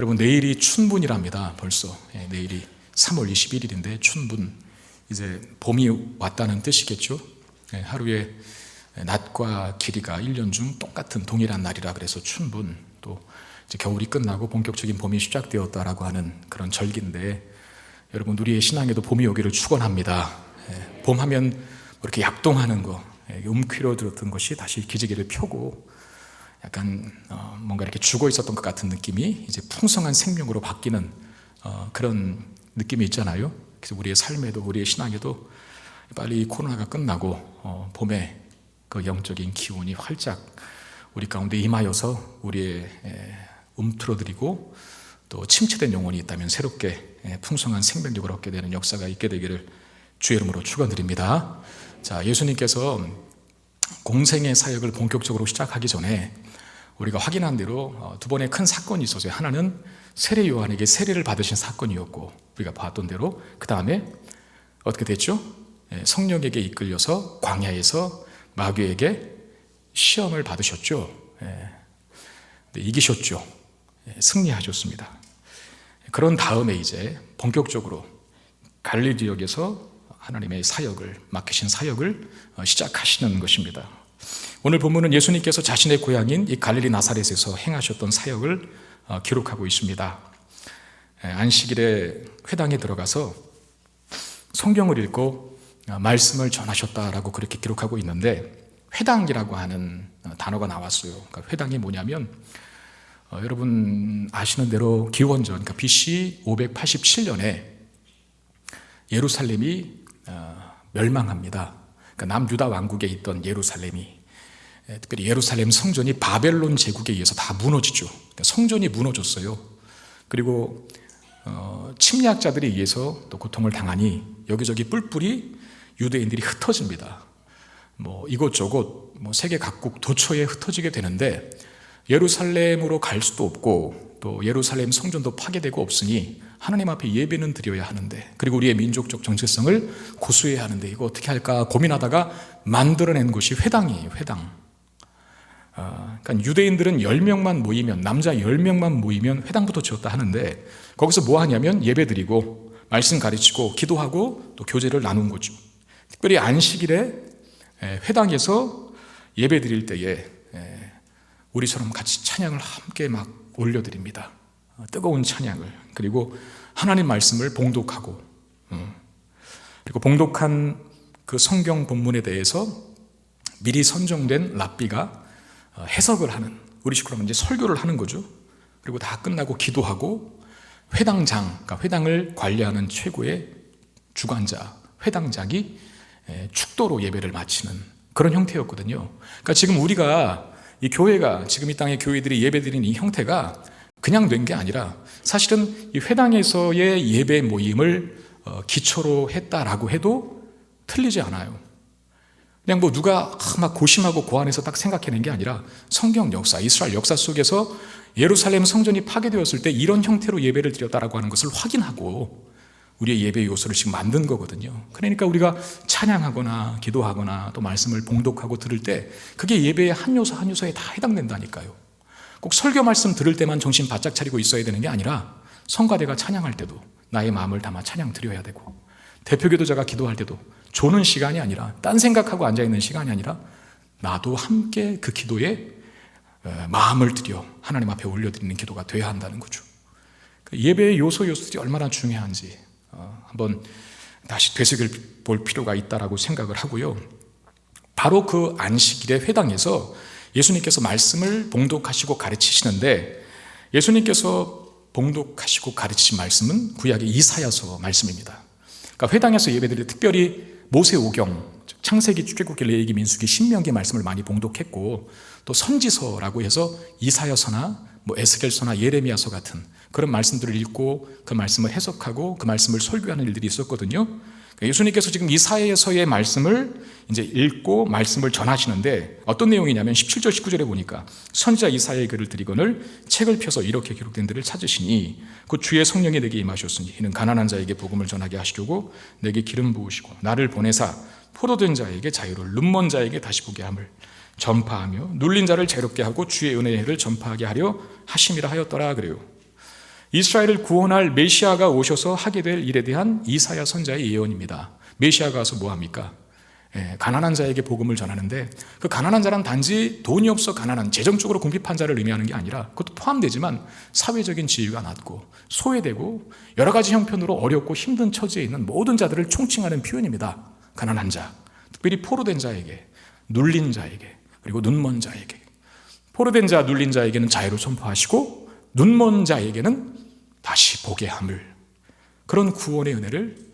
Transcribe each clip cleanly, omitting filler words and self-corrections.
여러분, 내일이 춘분이랍니다. 벌써 내일이 3월 21일인데 춘분, 이제 봄이 왔다는 뜻이겠죠. 하루에 낮과 길이가 1년 중 똑같은 동일한 날이라 그래서 춘분, 또 이제 겨울이 끝나고 본격적인 봄이 시작되었다라고 하는 그런 절기인데, 여러분, 우리의 신앙에도 봄이 오기를 축원합니다. 봄하면 이렇게 약동하는 거, 움츠러 들었던 것이 다시 기지개를 펴고 약간 뭔가 이렇게 죽어 있었던 것 같은 느낌이 이제 풍성한 생명으로 바뀌는 그런 느낌이 있잖아요. 그래서 우리의 삶에도 우리의 신앙에도 빨리 코로나가 끝나고 봄에 그 영적인 기운이 활짝 우리 가운데 임하여서 우리의 움츠러들이고 또 침체된 영혼이 있다면 새롭게 풍성한 생명력을 얻게 되는 역사가 있게 되기를 주의 이름으로 축원드립니다. 자, 예수님께서 공생의 사역을 본격적으로 시작하기 전에 우리가 확인한 대로 두 번의 큰 사건이 있었어요. 하나는 세례 요한에게 세례를 받으신 사건이었고, 우리가 봤던 대로 그 다음에 어떻게 됐죠? 성령에게 이끌려서 광야에서 마귀에게 시험을 받으셨죠. 이기셨죠. 승리하셨습니다. 그런 다음에 이제 본격적으로 갈릴리 지역에서 하나님의 사역을 맡기신 사역을 시작하시는 것입니다. 오늘 본문은 예수님께서 자신의 고향인 이 갈릴리 나사렛에서 행하셨던 사역을 기록하고 있습니다. 안식일에 회당에 들어가서 성경을 읽고 말씀을 전하셨다라고 그렇게 기록하고 있는데, 회당이라고 하는 단어가 나왔어요. 그러니까 회당이 뭐냐면 여러분 아시는 대로 기원전, 그러니까 BC 587년에 예루살렘이 멸망합니다. 그러니까 남유다 왕국에 있던 예루살렘이, 특별히 예루살렘 성전이 바벨론 제국에 의해서 다 무너지죠. 그러니까 성전이 무너졌어요. 그리고 침략자들에 의해서 또 고통을 당하니 여기저기 뿔뿔이 유대인들이 흩어집니다. 이곳저곳 세계 각국 도처에 흩어지게 되는데, 예루살렘으로 갈 수도 없고 또 예루살렘 성전도 파괴되고 없으니 하나님 앞에 예배는 드려야 하는데, 그리고 우리의 민족적 정체성을 고수해야 하는데 이거 어떻게 할까 고민하다가 만들어낸 곳이 회당이에요. 회당. 그러니까 유대인들은 10명만 모이면, 남자 10명만 모이면 회당부터 지었다 하는데, 거기서 뭐 하냐면 예배 드리고 말씀 가르치고 기도하고 또 교제를 나눈 거죠. 특별히 안식일에 회당에서 예배 드릴 때에 우리처럼 같이 찬양을 함께 막 올려드립니다. 뜨거운 찬양을. 그리고 하나님 말씀을 봉독하고, 그리고 봉독한 그 성경 본문에 대해서 미리 선정된 랍비가 해석을 하는, 우리 식구로 이제 설교를 하는 거죠. 그리고 다 끝나고 기도하고 회당장, 그러니까 회당을 관리하는 최고의 주관자, 회당장이 축도로 예배를 마치는 그런 형태였거든요. 그러니까 지금 우리가 이 교회가, 지금 이 땅의 교회들이 예배드리는 이 형태가 그냥 된 게 아니라 사실은 이 회당에서의 예배 모임을 기초로 했다라고 해도 틀리지 않아요. 그냥 누가 막 고심하고 고안해서 딱 생각해낸 게 아니라 성경 역사, 이스라엘 역사 속에서 예루살렘 성전이 파괴되었을 때 이런 형태로 예배를 드렸다라고 하는 것을 확인하고 우리의 예배 요소를 지금 만든 거거든요. 그러니까 우리가 찬양하거나 기도하거나 또 말씀을 봉독하고 들을 때 그게 예배의 한 요소 한 요소에 다 해당된다니까요. 꼭 설교 말씀 들을 때만 정신 바짝 차리고 있어야 되는 게 아니라 성가대가 찬양할 때도 나의 마음을 담아 찬양 드려야 되고, 대표기도자가 기도할 때도 조는 시간이 아니라, 딴 생각하고 앉아있는 시간이 아니라 나도 함께 그 기도에 마음을 들여 하나님 앞에 올려드리는 기도가 돼야 한다는 거죠. 예배의 요소들이 얼마나 중요한지 한번 다시 되새길 필요가 있다라고 생각을 하고요. 바로 그 안식일의 회당에서 예수님께서 말씀을 봉독하시고 가르치시는데, 예수님께서 봉독하시고 가르치신 말씀은 구약의 이사야서 말씀입니다. 그러니까 회당에서 예배드릴 때 특별히 모세오경, 창세기, 출애굽기, 레위기, 민수기, 신명기 말씀을 많이 봉독했고, 또 선지서라고 해서 이사야서나 에스겔서나 예레미야서 같은 그런 말씀들을 읽고 그 말씀을 해석하고 그 말씀을 설교하는 일들이 있었거든요. 예수님께서 지금 이사야서의 말씀을 이제 읽고 말씀을 전하시는데, 어떤 내용이냐면 17절 19절에 보니까 선지자 이사야의 글을 드리거늘 책을 펴서 이렇게 기록된 데를 찾으시니 그 주의 성령이 내게 임하셨으니 이는 가난한 자에게 복음을 전하게 하시려고 내게 기름 부으시고 나를 보내사 포로된 자에게 자유를, 눈먼 자에게 다시 보게 함을 전파하며 눌린 자를 자유롭게 하고 주의 은혜를 전파하게 하려 하심이라 하였더라 그래요. 이스라엘을 구원할 메시아가 오셔서 하게 될 일에 대한 이사야 선지자의 예언입니다. 메시아가 와서 뭐합니까? 가난한 자에게 복음을 전하는데, 그 가난한 자란 단지 돈이 없어 가난한, 재정적으로 궁핍한 자를 의미하는 게 아니라, 그것도 포함되지만 사회적인 지위가 낮고 소외되고 여러 가지 형편으로 어렵고 힘든 처지에 있는 모든 자들을 총칭하는 표현입니다. 가난한 자, 특별히 포로된 자에게, 눌린 자에게, 그리고 눈먼 자에게. 포로된 자, 눌린 자에게는 자유를 선포하시고 눈먼 자에게는 다시 보게 함을, 그런 구원의 은혜를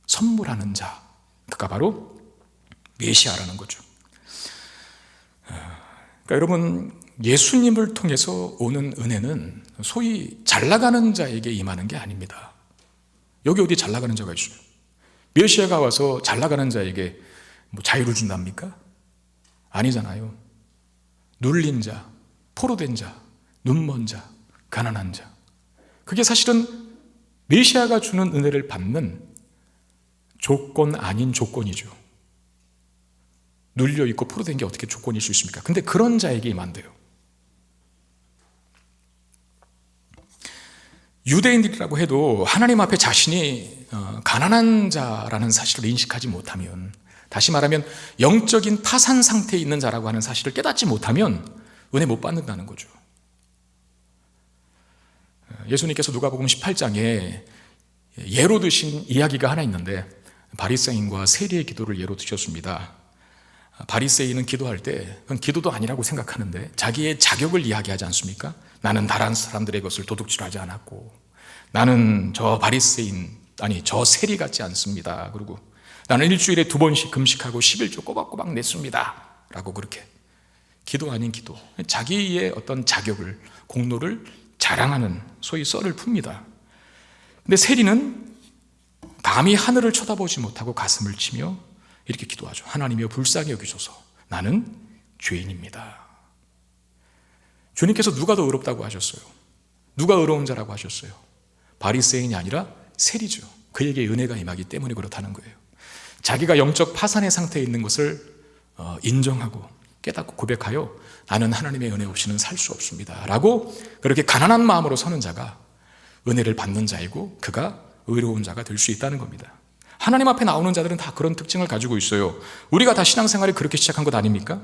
선물하는 자, 그가 바로 메시아라는 거죠. 그러니까 여러분, 예수님을 통해서 오는 은혜는 소위 잘 나가는 자에게 임하는 게 아닙니다. 여기 어디 잘 나가는 자가 있어요? 메시아가 와서 잘 나가는 자에게 뭐 자유를 준답니까? 아니잖아요. 눌린 자, 포로된 자, 눈먼 자, 가난한 자, 그게 사실은 메시아가 주는 은혜를 받는 조건 아닌 조건이죠. 눌려있고 포로된 게 어떻게 조건일 수 있습니까? 근데 그런 자에게 임한대요. 유대인들이라고 해도 하나님 앞에 자신이 가난한 자라는 사실을 인식하지 못하면, 다시 말하면 영적인 파산 상태에 있는 자라고 하는 사실을 깨닫지 못하면 은혜 못 받는다는 거죠. 예수님께서 누가복음 18장에 예로 드신 이야기가 하나 있는데, 바리새인과 세리의 기도를 예로 드셨습니다. 바리새인은 기도할 때 그건 기도도 아니라고 생각하는데 자기의 자격을 이야기하지 않습니까? 나는 다른 사람들의 것을 도둑질하지 않았고, 나는 저 바리새인, 아니 저 세리 같지 않습니다. 그리고 나는 일주일에 2번씩 금식하고 11조 꼬박꼬박 냈습니다 라고 그렇게 기도 아닌 기도, 자기의 어떤 자격을, 공로를 자랑하는 소위 썰을 풉니다. 근데 세리는 감히 하늘을 쳐다보지 못하고 가슴을 치며 이렇게 기도하죠. 하나님이여 불쌍히 여기소서, 나는 죄인입니다. 주님께서 누가 더 의롭다고 하셨어요? 누가 의로운 자라고 하셨어요? 바리새인이 아니라 세리죠. 그에게 은혜가 임하기 때문에 그렇다는 거예요. 자기가 영적 파산의 상태에 있는 것을 인정하고 깨닫고 고백하여 나는 하나님의 은혜 없이는 살 수 없습니다 라고 그렇게 가난한 마음으로 서는 자가 은혜를 받는 자이고, 그가 의로운 자가 될 수 있다는 겁니다. 하나님 앞에 나오는 자들은 다 그런 특징을 가지고 있어요. 우리가 다 신앙생활을 그렇게 시작한 것 아닙니까?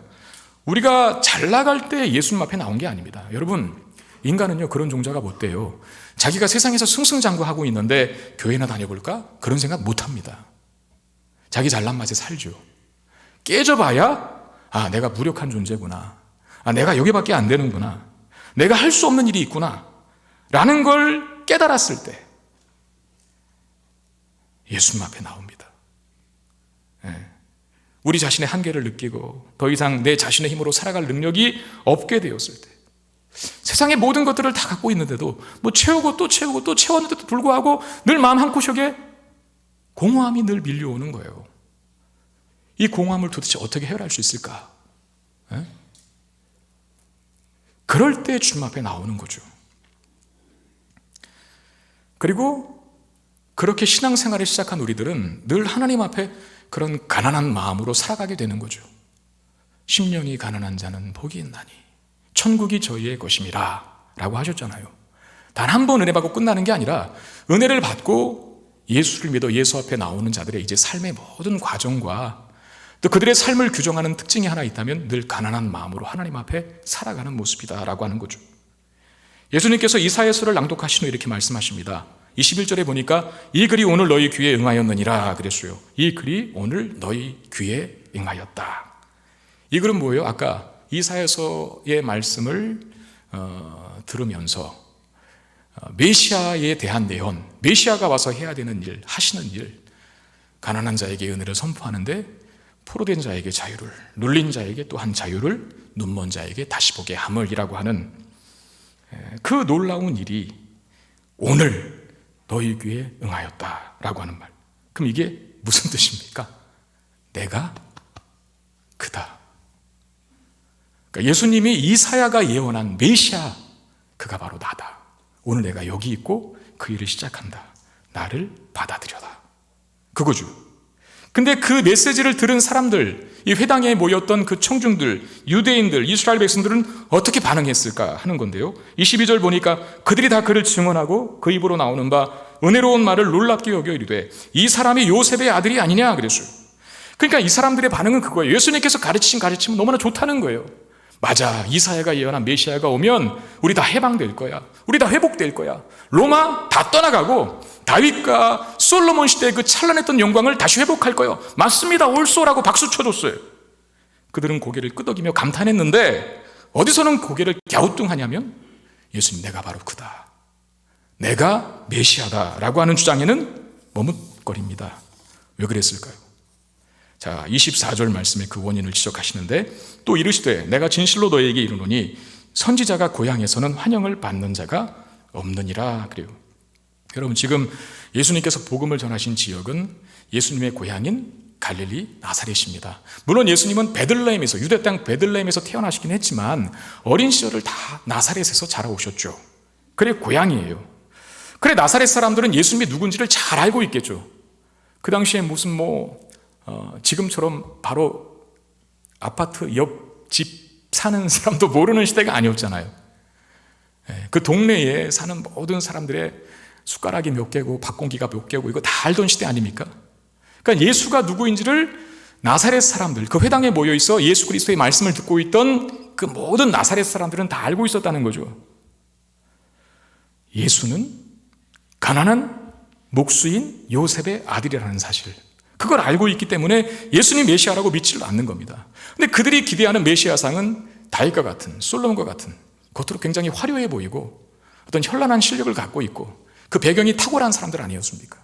우리가 잘 나갈 때 예수님 앞에 나온 게 아닙니다. 여러분, 인간은요 그런 종자가 못 돼요. 자기가 세상에서 승승장구하고 있는데 교회나 다녀볼까? 그런 생각 못 합니다. 자기 잘난 맛에 살죠. 깨져봐야 내가 무력한 존재구나, 내가 여기밖에 안 되는구나, 내가 할 수 없는 일이 있구나 라는 걸 깨달았을 때 예수님 앞에 나옵니다. 우리 자신의 한계를 느끼고 더 이상 내 자신의 힘으로 살아갈 능력이 없게 되었을 때, 세상의 모든 것들을 다 갖고 있는데도 뭐 채우고 또 채우고 또 채웠는데도 불구하고 늘 마음 한구석에 공허함이 늘 밀려오는 거예요. 이 공허함을 도대체 어떻게 해결할 수 있을까? 그럴 때 주님 앞에 나오는 거죠. 그리고 그렇게 신앙생활을 시작한 우리들은 늘 하나님 앞에 그런 가난한 마음으로 살아가게 되는 거죠. 심령이 가난한 자는 복이 있나니 천국이 저희의 것임이라 라고 하셨잖아요. 단 한 번 은혜 받고 끝나는 게 아니라 은혜를 받고 예수를 믿어 예수 앞에 나오는 자들의 이제 삶의 모든 과정과 또 그들의 삶을 규정하는 특징이 하나 있다면 늘 가난한 마음으로 하나님 앞에 살아가는 모습이다 라고 하는 거죠. 예수님께서 이사야서를 낭독하신 후 이렇게 말씀하십니다. 21절에 보니까 이 글이 오늘 너희 귀에 응하였느니라 그랬어요. 이 글이 오늘 너희 귀에 응하였다. 이 글은 뭐예요? 아까 이사야서의 말씀을 들으면서 메시아에 대한 내용, 메시아가 와서 해야 되는 일, 하시는 일, 가난한 자에게 은혜를 선포하는데 포로된 자에게 자유를, 눌린 자에게 또한 자유를, 눈먼 자에게 다시 보게 함을이라고 하는 그 놀라운 일이 오늘 너희 귀에 응하였다라고 하는 말. 그럼 이게 무슨 뜻입니까? 내가 그다. 그러니까 예수님이 이사야가 예언한 메시아, 그가 바로 나다. 오늘 내가 여기 있고 그 일을 시작한다. 나를 받아들여라. 그거죠. 근데 그 메시지를 들은 사람들, 이 회당에 모였던 그 청중들, 유대인들, 이스라엘 백성들은 어떻게 반응했을까 하는 건데요. 22절 보니까 그들이 다 그를 증언하고 그 입으로 나오는 바 은혜로운 말을 놀랍게 여겨 이르되 이 사람이 요셉의 아들이 아니냐 그랬어요. 그러니까 이 사람들의 반응은 그거예요. 예수님께서 가르치신 가르침은 너무나 좋다는 거예요. 맞아, 이사야가 예언한 메시아가 오면 우리 다 해방될 거야. 우리 다 회복될 거야. 로마 다 떠나가고 다윗과 솔로몬 시대의 그 찬란했던 영광을 다시 회복할 거예요. 맞습니다, 옳소라고 박수 쳐줬어요. 그들은 고개를 끄덕이며 감탄했는데 어디서는 고개를 갸우뚱하냐면 예수님, 내가 바로 그다, 내가 메시아다라고 하는 주장에는 머뭇거립니다. 왜 그랬을까요? 자, 24절 말씀에 그 원인을 지적하시는데 또 이르시되 내가 진실로 너에게 이르노니 선지자가 고향에서는 환영을 받는 자가 없느니라 그래요. 여러분, 지금 예수님께서 복음을 전하신 지역은 예수님의 고향인 갈릴리 나사렛입니다. 물론 예수님은 베들레헴에서, 유대 땅 베들레헴에서 태어나시긴 했지만 어린 시절을 다 나사렛에서 자라오셨죠. 그래 고향이에요. 그래 나사렛 사람들은 예수님이 누군지를 잘 알고 있겠죠. 그 당시에 무슨 지금처럼 바로 아파트 옆집 사는 사람도 모르는 시대가 아니었잖아요. 그 동네에 사는 모든 사람들의 숟가락이 몇 개고 밥공기가 몇 개고 이거 다 알던 시대 아닙니까? 그러니까 예수가 누구인지를 나사렛 사람들, 그 회당에 모여 있어 예수 그리스도의 말씀을 듣고 있던 그 모든 나사렛 사람들은 다 알고 있었다는 거죠. 예수는 가난한 목수인 요셉의 아들이라는 사실, 그걸 알고 있기 때문에 예수님 메시아라고 믿지를 않는 겁니다. 근데 그들이 기대하는 메시아상은 다윗과 같은, 솔로몬과 같은, 겉으로 굉장히 화려해 보이고 어떤 현란한 실력을 갖고 있고 그 배경이 탁월한 사람들 아니었습니까?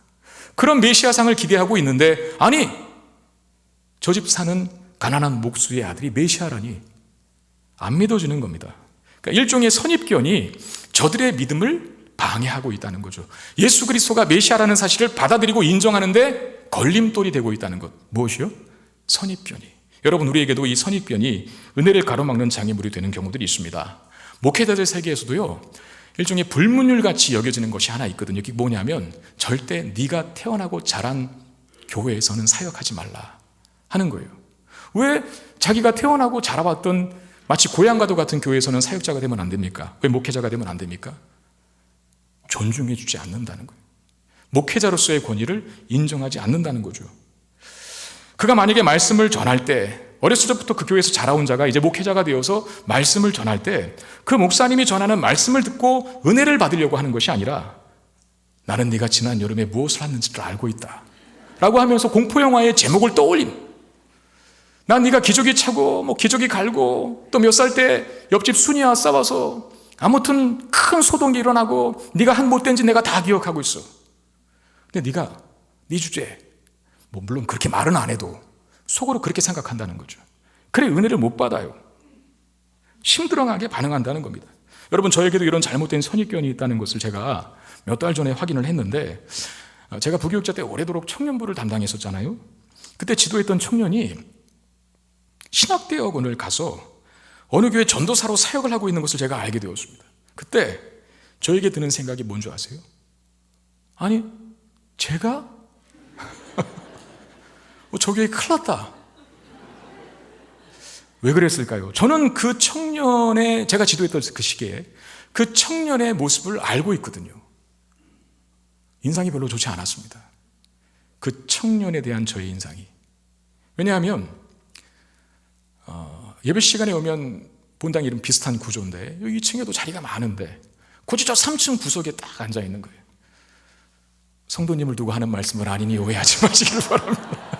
그런 메시아상을 기대하고 있는데, 아니, 저 집 사는 가난한 목수의 아들이 메시아라니 안 믿어지는 겁니다. 그러니까 일종의 선입견이 저들의 믿음을 방해하고 있다는 거죠. 예수 그리스도가 메시아라는 사실을 받아들이고 인정하는데 걸림돌이 되고 있다는 것. 무엇이요? 선입견이. 여러분, 우리에게도 이 선입견이 은혜를 가로막는 장애물이 되는 경우들이 있습니다. 목회자들 세계에서도요, 일종의 불문율같이 여겨지는 것이 하나 있거든요. 그게 뭐냐면 절대 네가 태어나고 자란 교회에서는 사역하지 말라 하는 거예요. 왜 자기가 태어나고 자라왔던 마치 고향과도 같은 교회에서는 사역자가 되면 안 됩니까? 왜 목회자가 되면 안 됩니까? 존중해 주지 않는다는 거예요. 목회자로서의 권위를 인정하지 않는다는 거죠. 그가 만약에 말씀을 전할 때, 어렸을 때부터 그 교회에서 자라온 자가 이제 목회자가 되어서 말씀을 전할 때 그 목사님이 전하는 말씀을 듣고 은혜를 받으려고 하는 것이 아니라 나는 네가 지난 여름에 무엇을 했는지를 알고 있다 라고 하면서 공포영화의 제목을 떠올림. 난 네가 기저귀 차고 기저귀 갈고 또 몇 살 때 옆집 순이와 싸워서 아무튼 큰 소동이 일어나고 네가 한 못된 짓 내가 다 기억하고 있어. 근데 네가 네 주제에 물론 그렇게 말은 안 해도 속으로 그렇게 생각한다는 거죠. 그래 은혜를 못 받아요. 심드렁하게 반응한다는 겁니다. 여러분, 저에게도 이런 잘못된 선입견이 있다는 것을 제가 몇 달 전에 확인을 했는데, 제가 부교육자 때 오래도록 청년부를 담당했었잖아요. 그때 지도했던 청년이 신학대학원을 가서 어느 교회 전도사로 사역을 하고 있는 것을 제가 알게 되었습니다. 그때 저에게 드는 생각이 뭔지 아세요? 아니, 제가? 저 교회 큰일 났다. 왜 그랬을까요? 저는 그 청년의, 제가 지도했던 그 시기에 그 청년의 모습을 알고 있거든요. 인상이 별로 좋지 않았습니다. 그 청년에 대한 저의 인상이. 왜냐하면 예배 시간에 오면 본당 이름 비슷한 구조인데 여기 2층에도 자리가 많은데 굳이 저 3층 구석에 딱 앉아 있는 거예요. 성도님을 두고 하는 말씀을 아니니 오해하지 마시길 바랍니다.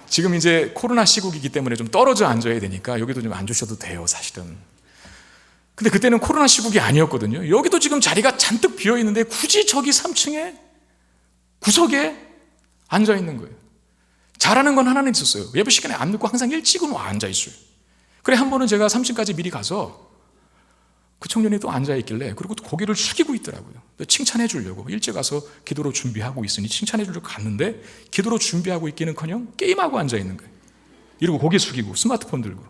지금 이제 코로나 시국이기 때문에 좀 떨어져 앉아야 되니까 여기도 좀 앉으셔도 돼요, 사실은. 근데 그때는 코로나 시국이 아니었거든요. 여기도 지금 자리가 잔뜩 비어 있는데 굳이 저기 3층에 구석에 앉아 있는 거예요. 잘하는 건 하나는 있었어요. 예배 시간에 안 늦고 항상 일찍은 와 앉아 있어요. 그래 한 번은 제가 3층까지 미리 가서 그 청년이 또 앉아 있길래, 그리고 또 고개를 숙이고 있더라고요. 칭찬해 주려고 일찍 가서 기도로 준비하고 있으니 칭찬해 주려고 갔는데 기도로 준비하고 있기는커녕 게임하고 앉아 있는 거예요. 이러고 고개 숙이고 스마트폰 들고.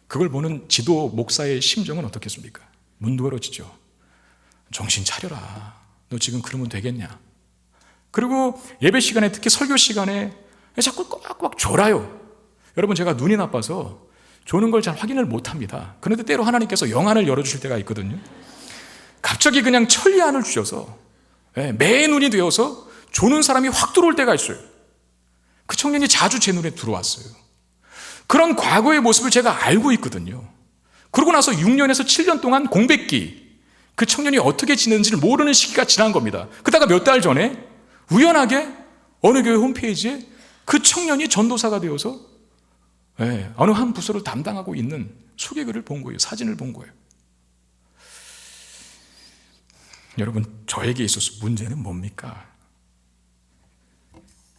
그걸 보는 지도 목사의 심정은 어떻겠습니까? 문드러지죠. 정신 차려라. 너 지금 그러면 되겠냐? 그리고 예배 시간에, 특히 설교 시간에 자꾸 꼬박꼬박 졸아요. 여러분, 제가 눈이 나빠서 조는 걸 잘 확인을 못합니다. 그런데 때로 하나님께서 영안을 열어주실 때가 있거든요. 갑자기 그냥 천리안을 주셔서 매 눈이 되어서 조는 사람이 확 들어올 때가 있어요. 그 청년이 자주 제 눈에 들어왔어요. 그런 과거의 모습을 제가 알고 있거든요. 그러고 나서 6년에서 7년 동안 공백기, 그 청년이 어떻게 지내는지를 모르는 시기가 지난 겁니다. 그러다가 몇 달 전에 우연하게 어느 교회 홈페이지에 그 청년이 전도사가 되어서 어느 한 부서를 담당하고 있는 소개글을 본 거예요. 사진을 본 거예요. 여러분, 저에게 있어서 문제는 뭡니까?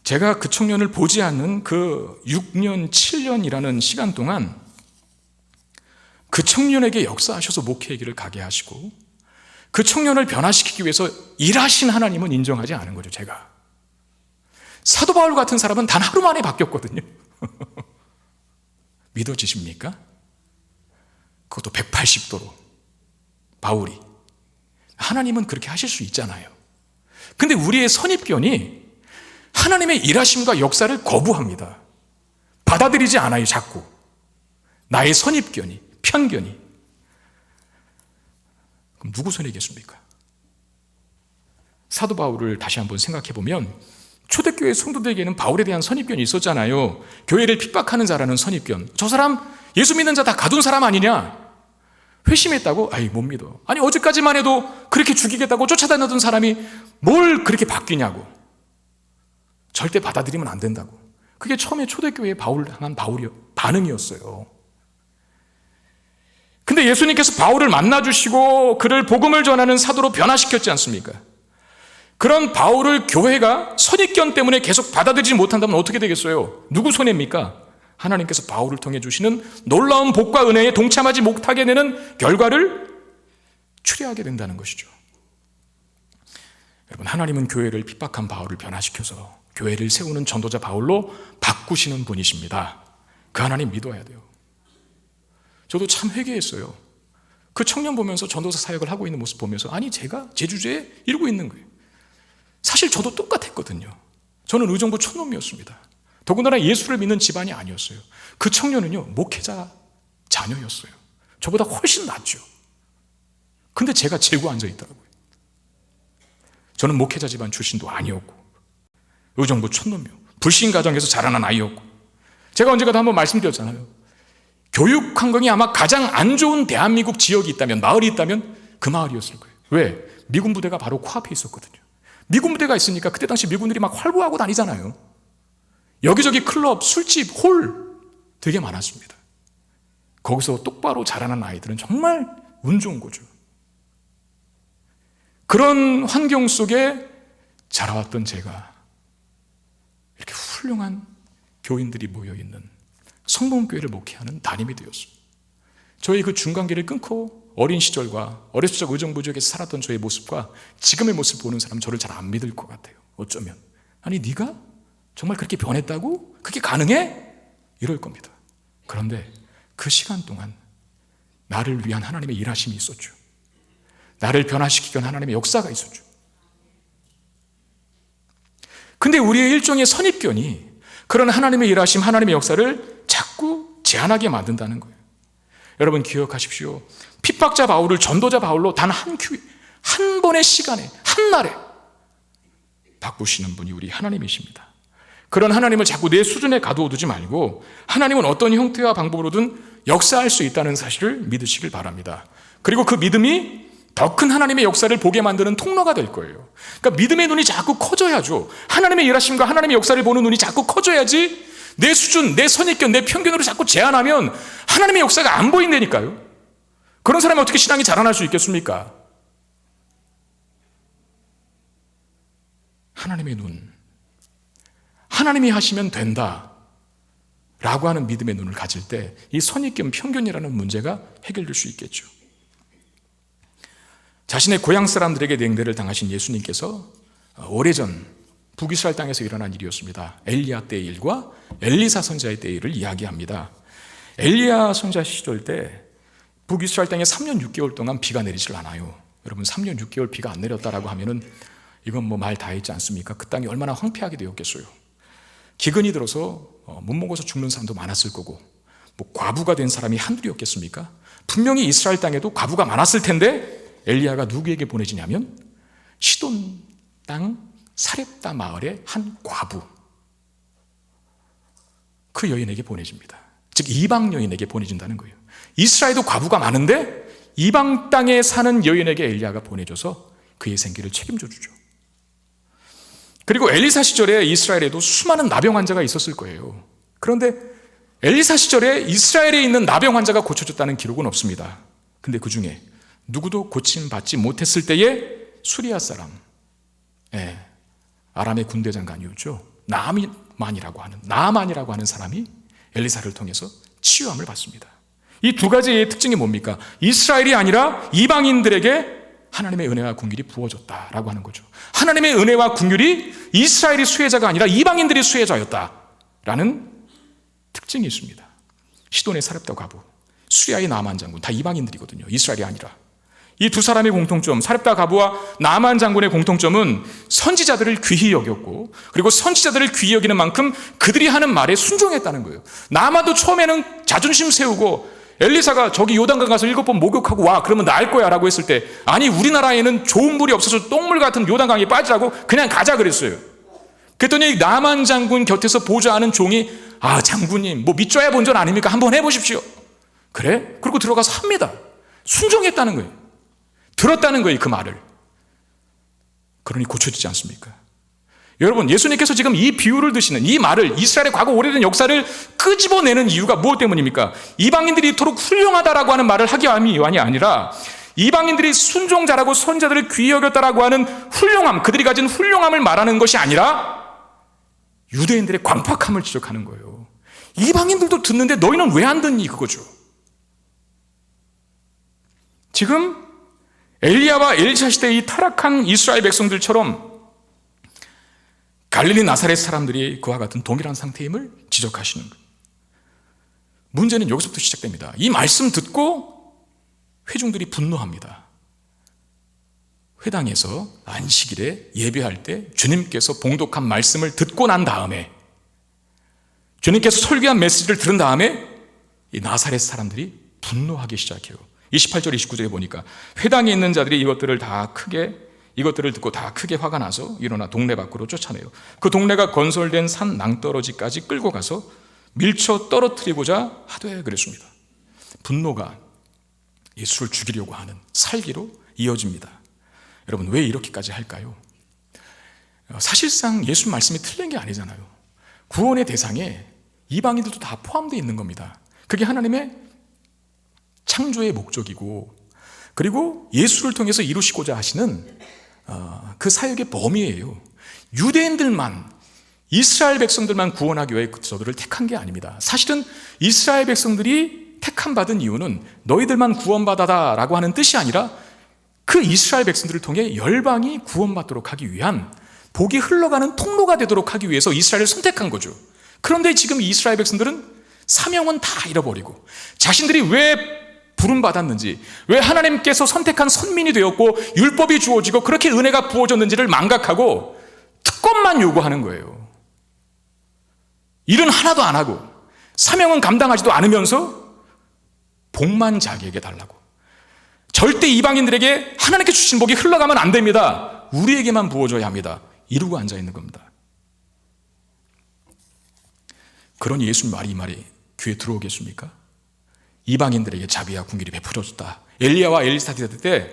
제가 그 청년을 보지 않는 그 6년, 7년이라는 시간 동안 그 청년에게 역사하셔서 목회의 길을 가게 하시고 그 청년을 변화시키기 위해서 일하신 하나님은 인정하지 않은 거죠, 제가. 사도 바울 같은 사람은 단 하루 만에 바뀌었거든요. 믿어지십니까? 그것도 180도로. 바울이. 하나님은 그렇게 하실 수 있잖아요. 근데 우리의 선입견이 하나님의 일하심과 역사를 거부합니다. 받아들이지 않아요, 자꾸. 나의 선입견이, 편견이. 그럼 누구 손해겠습니까? 사도 바울을 다시 한번 생각해 보면 초대교회 성도들에게는 바울에 대한 선입견이 있었잖아요. 교회를 핍박하는 자라는 선입견. 저 사람 예수 믿는 자 다 가둔 사람 아니냐? 회심했다고? 아이, 못 믿어. 아니, 어제까지만 해도 그렇게 죽이겠다고 쫓아다녔던 사람이 뭘 그렇게 바뀌냐고. 절대 받아들이면 안 된다고. 그게 처음에 초대교회에 바울을 향한 바울의 반응이었어요. 근데 예수님께서 바울을 만나주시고 그를 복음을 전하는 사도로 변화시켰지 않습니까? 그런 바울을 교회가 선입견 때문에 계속 받아들이지 못한다면 어떻게 되겠어요? 누구 손해입니까? 하나님께서 바울을 통해 주시는 놀라운 복과 은혜에 동참하지 못하게 되는 결과를 추리하게 된다는 것이죠. 여러분, 하나님은 교회를 핍박한 바울을 변화시켜서 교회를 세우는 전도자 바울로 바꾸시는 분이십니다. 그 하나님 믿어야 돼요. 저도 참 회개했어요. 그 청년 보면서 전도사 사역을 하고 있는 모습 보면서 아니, 제가 제 주제에 이러고 있는 거예요. 사실 저도 똑같았거든요. 저는 의정부 촌놈이었습니다. 더군다나 예수를 믿는 집안이 아니었어요. 그 청년은요, 목회자 자녀였어요. 저보다 훨씬 낫죠. 근데 제가 재고 앉아 있더라고요. 저는 목회자 집안 출신도 아니었고 의정부 촌놈이요, 불신 가정에서 자라난 아이였고, 제가 언젠가도 한번 말씀드렸잖아요. 교육 환경이 아마 가장 안 좋은 대한민국 지역이 있다면, 마을이 있다면 그 마을이었을 거예요. 왜? 미군 부대가 바로 코앞에 있었거든요. 미군 부대가 있으니까 그때 당시 미군들이 막 활보하고 다니잖아요. 여기저기 클럽, 술집, 홀 되게 많았습니다. 거기서 똑바로 자라난 아이들은 정말 운 좋은 거죠. 그런 환경 속에 자라왔던 제가 이렇게 훌륭한 교인들이 모여있는 성봉교회를 목회하는 담임이 되었습니다. 저희 그 중간계를 끊고 어린 시절과 어렸을 적 의정부 지역에서 살았던 저의 모습과 지금의 모습 보는 사람은 저를 잘 안 믿을 것 같아요. 어쩌면 아니, 네가 정말 그렇게 변했다고? 그게 가능해? 이럴 겁니다. 그런데 그 시간 동안 나를 위한 하나님의 일하심이 있었죠. 나를 변화시키기 위한 하나님의 역사가 있었죠. 근데 우리의 일종의 선입견이 그런 하나님의 일하심, 하나님의 역사를 자꾸 제한하게 만든다는 거예요. 여러분 기억하십시오. 핍박자 바울을 전도자 바울로 단 한 번의 시간에, 한 날에 바꾸시는 분이 우리 하나님이십니다. 그런 하나님을 자꾸 내 수준에 가두어두지 말고 하나님은 어떤 형태와 방법으로든 역사할 수 있다는 사실을 믿으시길 바랍니다. 그리고 그 믿음이 더 큰 하나님의 역사를 보게 만드는 통로가 될 거예요. 그러니까 믿음의 눈이 자꾸 커져야죠. 하나님의 일하심과 하나님의 역사를 보는 눈이 자꾸 커져야지 내 수준, 내 선입견, 내 편견으로 자꾸 제한하면 하나님의 역사가 안 보인다니까요. 그런 사람이 어떻게 신앙이 자라날 수 있겠습니까? 하나님의 눈, 하나님이 하시면 된다 라고 하는 믿음의 눈을 가질 때 이 선입견, 편견이라는 문제가 해결될 수 있겠죠. 자신의 고향 사람들에게 냉대를 당하신 예수님께서 오래전 북이스라엘 땅에서 일어난 일이었습니다. 엘리야 때의 일과 엘리사 선지자의 때의 일을 이야기합니다. 엘리야 선지자 시절 때 북이스라엘 땅에 3년 6개월 동안 비가 내리질 않아요. 여러분 3년 6개월 비가 안 내렸다라고 하면은 이건 뭐 말 다 했지 않습니까? 그 땅이 얼마나 황폐하게 되었겠어요. 기근이 들어서 못 먹어서 죽는 사람도 많았을 거고, 뭐 과부가 된 사람이 한둘이었겠습니까? 분명히 이스라엘 땅에도 과부가 많았을 텐데 엘리야가 누구에게 보내지냐면 시돈 땅 사렙다 마을의 한 과부, 그 여인에게 보내집니다. 즉 이방 여인에게 보내진다는 거예요. 이스라엘도 과부가 많은데 이방 땅에 사는 여인에게 엘리야가 보내줘서 그의 생계를 책임져 주죠. 그리고 엘리사 시절에 이스라엘에도 수많은 나병 환자가 있었을 거예요. 그런데 엘리사 시절에 이스라엘에 있는 나병 환자가 고쳐졌다는 기록은 없습니다. 근데 그 중에 누구도 고침받지 못했을 때에 수리아 사람, 아람의 군대 장관이었죠. 나아만이라고 하는 사람이 엘리사를 통해서 치유함을 받습니다. 이 두 가지의 특징이 뭡니까? 이스라엘이 아니라 이방인들에게 하나님의 은혜와 긍휼이 부어졌다라고 하는 거죠. 하나님의 은혜와 긍휼이 이스라엘이 수혜자가 아니라 이방인들이 수혜자였다라는 특징이 있습니다. 시돈의 사렙다 과부, 수리아의 나아만 장군, 다 이방인들이거든요. 이스라엘이 아니라. 이 두 사람의 공통점, 사렙다 과부와 나아만 장군의 공통점은 선지자들을 귀히 여겼고, 그리고 선지자들을 귀히 여기는 만큼 그들이 하는 말에 순종했다는 거예요. 나아만도 처음에는 자존심 세우고 엘리사가 저기 요단강 가서 7번 목욕하고 와, 그러면 나을 거야 라고 했을 때, 아니 우리나라에는 좋은 물이 없어서 똥물 같은 요단강에 빠지라고 그냥 가자 그랬어요. 그랬더니 나아만 장군 곁에서 보좌하는 종이, 아 장군님 뭐 밑줘야 본전 아닙니까? 한번 해보십시오. 그래? 그리고 들어가서 합니다. 순종했다는 거예요. 들었다는 거예요, 그 말을. 그러니 고쳐지지 않습니까? 여러분, 예수님께서 지금 이 비유를 드시는 이 말을, 이스라엘의 과거 오래된 역사를 끄집어내는 이유가 무엇 때문입니까? 이방인들이 이토록 훌륭하다라고 하는 말을 하기 위함이 아니라 이방인들이 순종자라고 선자들을 귀히 여겼다라고 하는 훌륭함, 그들이 가진 훌륭함을 말하는 것이 아니라 유대인들의 광팍함을 지적하는 거예요. 이방인들도 듣는데 너희는 왜 안 듣니? 그거죠. 지금 엘리야와 엘리사 시대의 이 타락한 이스라엘 백성들처럼 갈릴리 나사렛 사람들이 그와 같은 동일한 상태임을 지적하시는 거예요. 문제는 여기서부터 시작됩니다. 이 말씀 듣고 회중들이 분노합니다. 회당에서 안식일에 예배할 때 주님께서 봉독한 말씀을 듣고 난 다음에, 주님께서 설교한 메시지를 들은 다음에 이 나사렛 사람들이 분노하기 시작해요. 28절 29절에 보니까 회당에 있는 자들이 이것들을 듣고 다 크게 화가 나서 일어나 동네 밖으로 쫓아내요. 그 동네가 건설된 산 낭떠러지까지 끌고 가서 밀쳐 떨어뜨리고자 하되 그랬습니다. 분노가 예수를 죽이려고 하는 살기로 이어집니다. 여러분, 왜 이렇게까지 할까요? 사실상 예수 말씀이 틀린 게 아니잖아요. 구원의 대상에 이방인들도 다 포함되어 있는 겁니다. 그게 하나님의 창조의 목적이고, 그리고 예수를 통해서 이루시고자 하시는 그 사역의 범위예요. 유대인들만, 이스라엘 백성들만 구원하기 위해 저들을 택한 게 아닙니다. 사실은 이스라엘 백성들이 택함받은 이유는 너희들만 구원받아다라고 하는 뜻이 아니라 그 이스라엘 백성들을 통해 열방이 구원받도록 하기 위한, 복이 흘러가는 통로가 되도록 하기 위해서 이스라엘을 선택한 거죠. 그런데 지금 이스라엘 백성들은 사명은 다 잃어버리고, 자신들이 왜 부름받았는지, 왜 하나님께서 선택한 선민이 되었고 율법이 주어지고 그렇게 은혜가 부어졌는지를 망각하고 특권만 요구하는 거예요. 일은 하나도 안 하고 사명은 감당하지도 않으면서 복만 자기에게 달라고. 절대 이방인들에게 하나님께 주신 복이 흘러가면 안 됩니다. 우리에게만 부어줘야 합니다. 이러고 앉아있는 겁니다. 그러니 예수님 말이, 이 말이 귀에 들어오겠습니까? 이방인들에게 자비와 긍휼이 베풀어졌다. 엘리야와 엘리사 시대 때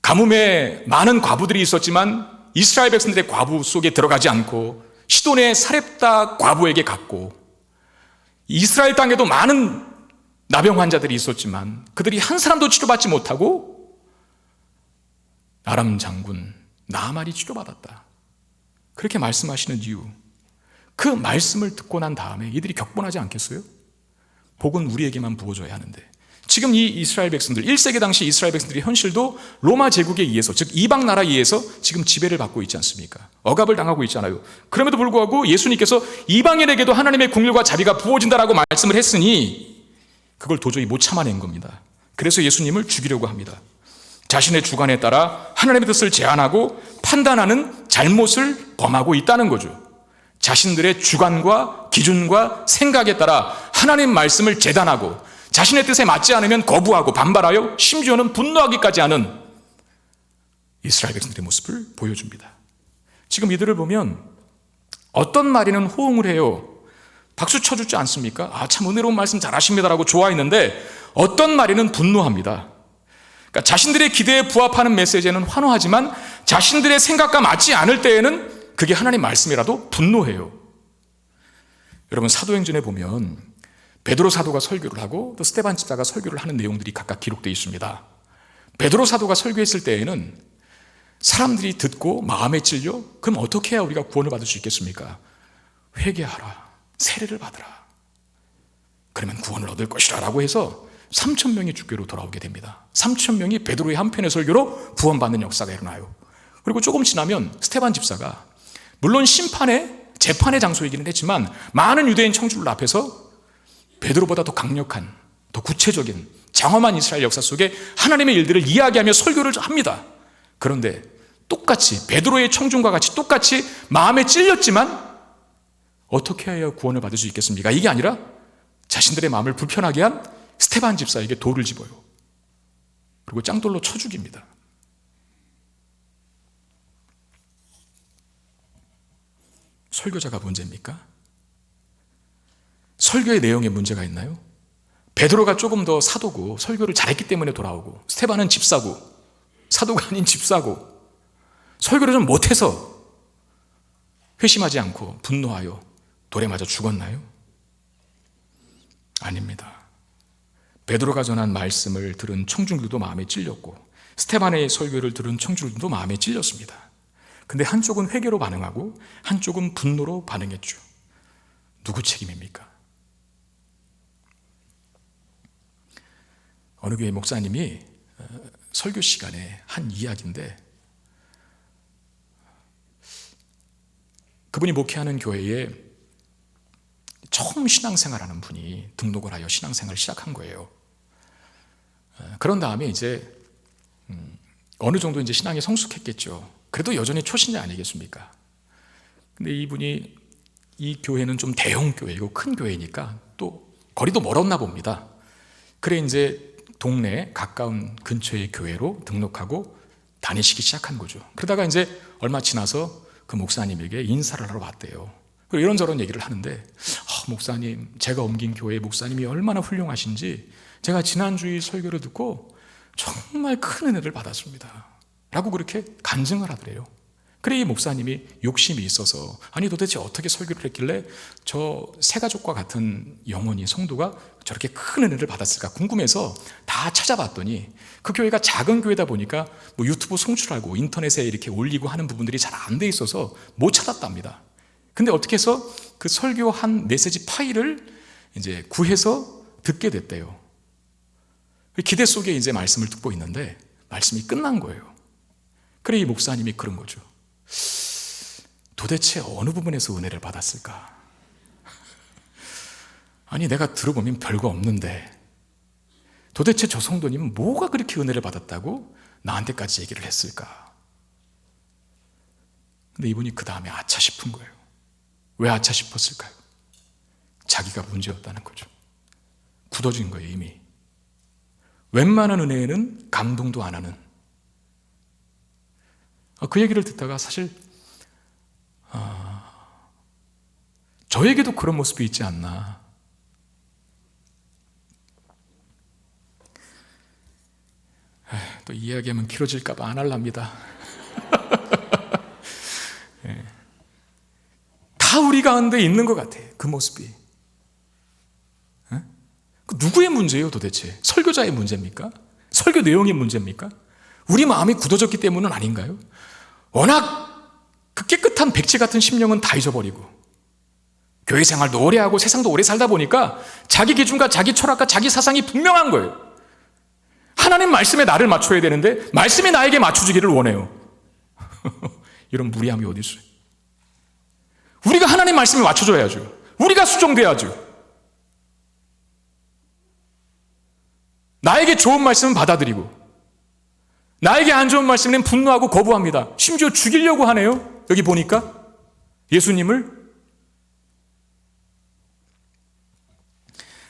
가뭄에 많은 과부들이 있었지만 이스라엘 백성들의 과부 속에 들어가지 않고 시돈의 사렙다 과부에게 갔고, 이스라엘 땅에도 많은 나병 환자들이 있었지만 그들이 한 사람도 치료받지 못하고 아람 장군 나아만이 치료받았다. 그렇게 말씀하시는 이유, 그 말씀을 듣고 난 다음에 이들이 격분하지 않겠어요? 복은 우리에게만 부어줘야 하는데, 지금 이 이스라엘 백성들, 1세기 당시 이스라엘 백성들의 현실도 로마 제국에 의해서, 즉 이방 나라에 의해서 지금 지배를 받고 있지 않습니까? 억압을 당하고 있잖아요. 그럼에도 불구하고 예수님께서 이방인에게도 하나님의 긍휼과 자비가 부어진다라고 말씀을 했으니 그걸 도저히 못 참아낸 겁니다. 그래서 예수님을 죽이려고 합니다. 자신의 주관에 따라 하나님의 뜻을 제한하고 판단하는 잘못을 범하고 있다는 거죠. 자신들의 주관과 기준과 생각에 따라 하나님 말씀을 재단하고 자신의 뜻에 맞지 않으면 거부하고 반발하여 심지어는 분노하기까지 하는 이스라엘 백성들의 모습을 보여줍니다. 지금 이들을 보면 어떤 말에는 호응을 해요. 박수 쳐주지 않습니까? 참 은혜로운 말씀 잘하십니다라고 좋아했는데 어떤 말에는 분노합니다. 그러니까 자신들의 기대에 부합하는 메시지에는 환호하지만 자신들의 생각과 맞지 않을 때에는 그게 하나님 말씀이라도 분노해요. 여러분 사도행전에 보면 베드로 사도가 설교를 하고 또 스데반 집사가 설교를 하는 내용들이 각각 기록되어 있습니다. 베드로 사도가 설교했을 때에는 사람들이 듣고 마음에 찔려 그럼 어떻게 해야 우리가 구원을 받을 수 있겠습니까? 회개하라, 세례를 받으라, 그러면 구원을 얻을 것이라 라고 해서 3,000명이 주교로 돌아오게 됩니다. 3,000명이 베드로의 한편의 설교로 구원받는 역사가 일어나요. 그리고 조금 지나면 스데반 집사가 물론 재판의 장소이기는 했지만 많은 유대인 청중들 앞에서 베드로보다 더 강력한, 더 구체적인 장엄한 이스라엘 역사 속에 하나님의 일들을 이야기하며 설교를 합니다. 그런데 똑같이 베드로의 청중과 같이 똑같이 마음에 찔렸지만 어떻게 해야 구원을 받을 수 있겠습니까? 이게 아니라 자신들의 마음을 불편하게 한 스데반 집사에게 돌을 집어요. 그리고 짱돌로 쳐 죽입니다. 설교자가 문제입니까? 설교의 내용에 문제가 있나요? 베드로가 조금 더 사도고 설교를 잘했기 때문에 돌아오고 스데반은 집사고 사도가 아닌 집사고 설교를 좀 못해서 회심하지 않고 분노하여 돌에 맞아 죽었나요? 아닙니다. 베드로가 전한 말씀을 들은 청중들도 마음에 찔렸고 스데반의 설교를 들은 청중들도 마음에 찔렸습니다. 근데 한쪽은 회개로 반응하고 한쪽은 분노로 반응했죠. 누구 책임입니까? 어느 교회 목사님이 설교 시간에 한 이야기인데 그분이 목회하는 교회에 처음 신앙생활하는 분이 등록을 하여 신앙생활을 시작한 거예요. 그런 다음에 이제 어느 정도 이제 신앙이 성숙했겠죠. 그래도 여전히 초신자 아니겠습니까? 근데 이분이 이 교회는 좀 대형 교회이고 큰 교회니까 또 거리도 멀었나 봅니다. 그래 이제 동네 가까운 근처의 교회로 등록하고 다니시기 시작한 거죠. 그러다가 이제 얼마 지나서 그 목사님에게 인사를 하러 왔대요. 그리고 이런저런 얘기를 하는데 목사님, 제가 옮긴 교회 목사님이 얼마나 훌륭하신지 제가 지난주에 설교를 듣고 정말 큰 은혜를 받았습니다 라고 그렇게 간증을 하더래요. 그래 이 목사님이 욕심이 있어서 아니 도대체 어떻게 설교를 했길래 저 새가족과 같은 영혼이 성도가 저렇게 큰 은혜를 받았을까 궁금해서 다 찾아봤더니 그 교회가 작은 교회다 보니까 뭐 유튜브 송출하고 인터넷에 이렇게 올리고 하는 부분들이 잘 안 돼 있어서 못 찾았답니다. 근데 어떻게 해서 그 설교한 메시지 파일을 이제 구해서 듣게 됐대요. 기대 속에 이제 말씀을 듣고 있는데 말씀이 끝난 거예요. 그래 이 목사님이 그런 거죠. 도대체 어느 부분에서 은혜를 받았을까? 아니 내가 들어보면 별거 없는데 도대체 저 성도님은 뭐가 그렇게 은혜를 받았다고 나한테까지 얘기를 했을까? 근데 이분이 그 다음에 아차 싶은 거예요. 왜 아차 싶었을까요? 자기가 문제였다는 거죠. 굳어진 거예요 이미. 웬만한 은혜에는 감동도 안 하는 그 얘기를 듣다가 사실 저에게도 그런 모습이 있지 않나. 또 이야기하면 길어질까 봐 안 할랍니다. 네. 다 우리 가운데 있는 것 같아요. 그 모습이. 네? 누구의 문제예요 도대체? 설교자의 문제입니까? 설교 내용의 문제입니까? 우리 마음이 굳어졌기 때문은 아닌가요? 워낙 그 깨끗한 백지 같은 심령은 다 잊어버리고 교회 생활도 오래 하고 세상도 오래 살다 보니까 자기 기준과 자기 철학과 자기 사상이 분명한 거예요. 하나님 말씀에 나를 맞춰야 되는데 말씀이 나에게 맞춰주기를 원해요. 이런 무리함이 어디 있어요? 우리가 하나님 말씀에 맞춰줘야죠. 우리가 수정돼야죠. 나에게 좋은 말씀은 받아들이고 나에게 안 좋은 말씀은 분노하고 거부합니다. 심지어 죽이려고 하네요. 여기 보니까 예수님을.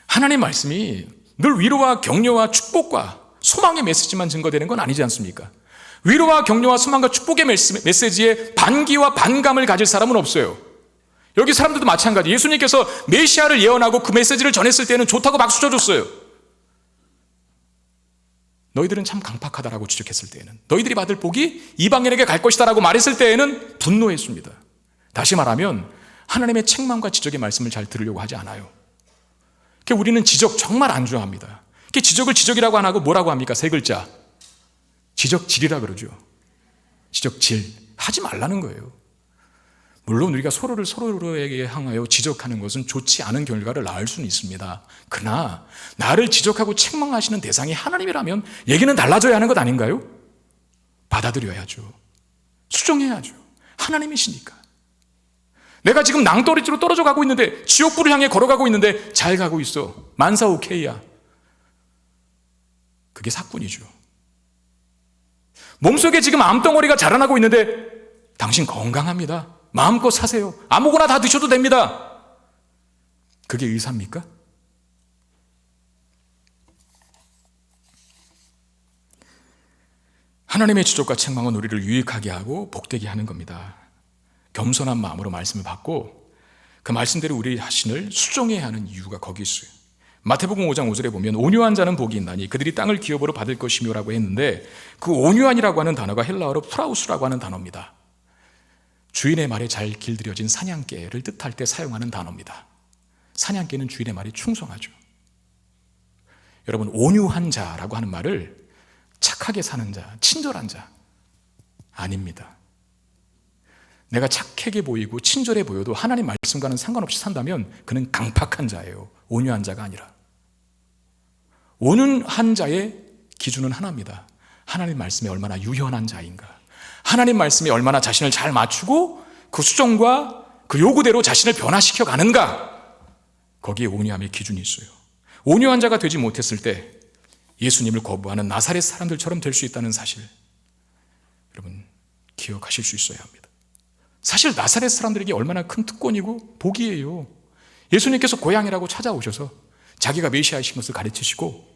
하나님 말씀이 늘 위로와 격려와 축복과 소망의 메시지만 증거되는 건 아니지 않습니까? 위로와 격려와 소망과 축복의 메시지에 반기와 반감을 가질 사람은 없어요. 여기 사람들도 마찬가지. 예수님께서 메시아를 예언하고 그 메시지를 전했을 때는 좋다고 박수 쳐줬어요. 너희들은 참 강팍하다라고 지적했을 때에는, 너희들이 받을 복이 이방인에게 갈 것이다라고 말했을 때에는 분노했습니다. 다시 말하면 하나님의 책망과 지적의 말씀을 잘 들으려고 하지 않아요. 우리는 지적 정말 안 좋아합니다. 지적을 지적이라고 안 하고 뭐라고 합니까? 세 글자. 지적질이라 그러죠. 지적질. 하지 말라는 거예요. 물론 우리가 서로에게 향하여 지적하는 것은 좋지 않은 결과를 낳을 수는 있습니다. 그러나 나를 지적하고 책망하시는 대상이 하나님이라면 얘기는 달라져야 하는 것 아닌가요? 받아들여야죠. 수정해야죠. 하나님이시니까. 내가 지금 낭떠러지로 떨어져 가고 있는데, 지옥불을 향해 걸어가고 있는데 잘 가고 있어. 만사 오케이야. 그게 사꾼이죠. 몸속에 지금 암덩어리가 자라나고 있는데 당신 건강합니다. 마음껏 사세요. 아무거나 다 드셔도 됩니다. 그게 의사입니까? 하나님의 지적과 책망은 우리를 유익하게 하고 복되게 하는 겁니다. 겸손한 마음으로 말씀을 받고 그 말씀대로 우리 자신을 수정해야 하는 이유가 거기 있어요. 마태복음 5장 5절에 보면 온유한 자는 복이 있나니 그들이 땅을 기업으로 받을 것이며라고 했는데, 그 온유한이라고 하는 단어가 헬라어로 프라우스라고 하는 단어입니다. 주인의 말에 잘 길들여진 사냥개를 뜻할 때 사용하는 단어입니다. 사냥개는 주인의 말에 충성하죠. 여러분, 온유한 자라고 하는 말을 착하게 사는 자, 친절한 자 아닙니다. 내가 착하게 보이고 친절해 보여도 하나님 말씀과는 상관없이 산다면 그는 강팍한 자예요. 온유한 자가 아니라. 온유한 자의 기준은 하나입니다. 하나님 말씀에 얼마나 유연한 자인가, 하나님 말씀에 얼마나 자신을 잘 맞추고 그 수정과 그 요구대로 자신을 변화시켜 가는가, 거기에 온유함의 기준이 있어요. 온유한 자가 되지 못했을 때 예수님을 거부하는 나사렛 사람들처럼 될 수 있다는 사실, 여러분 기억하실 수 있어야 합니다. 사실 나사렛 사람들에게 얼마나 큰 특권이고 복이에요. 예수님께서 고향이라고 찾아오셔서 자기가 메시아이신 것을 가르치시고,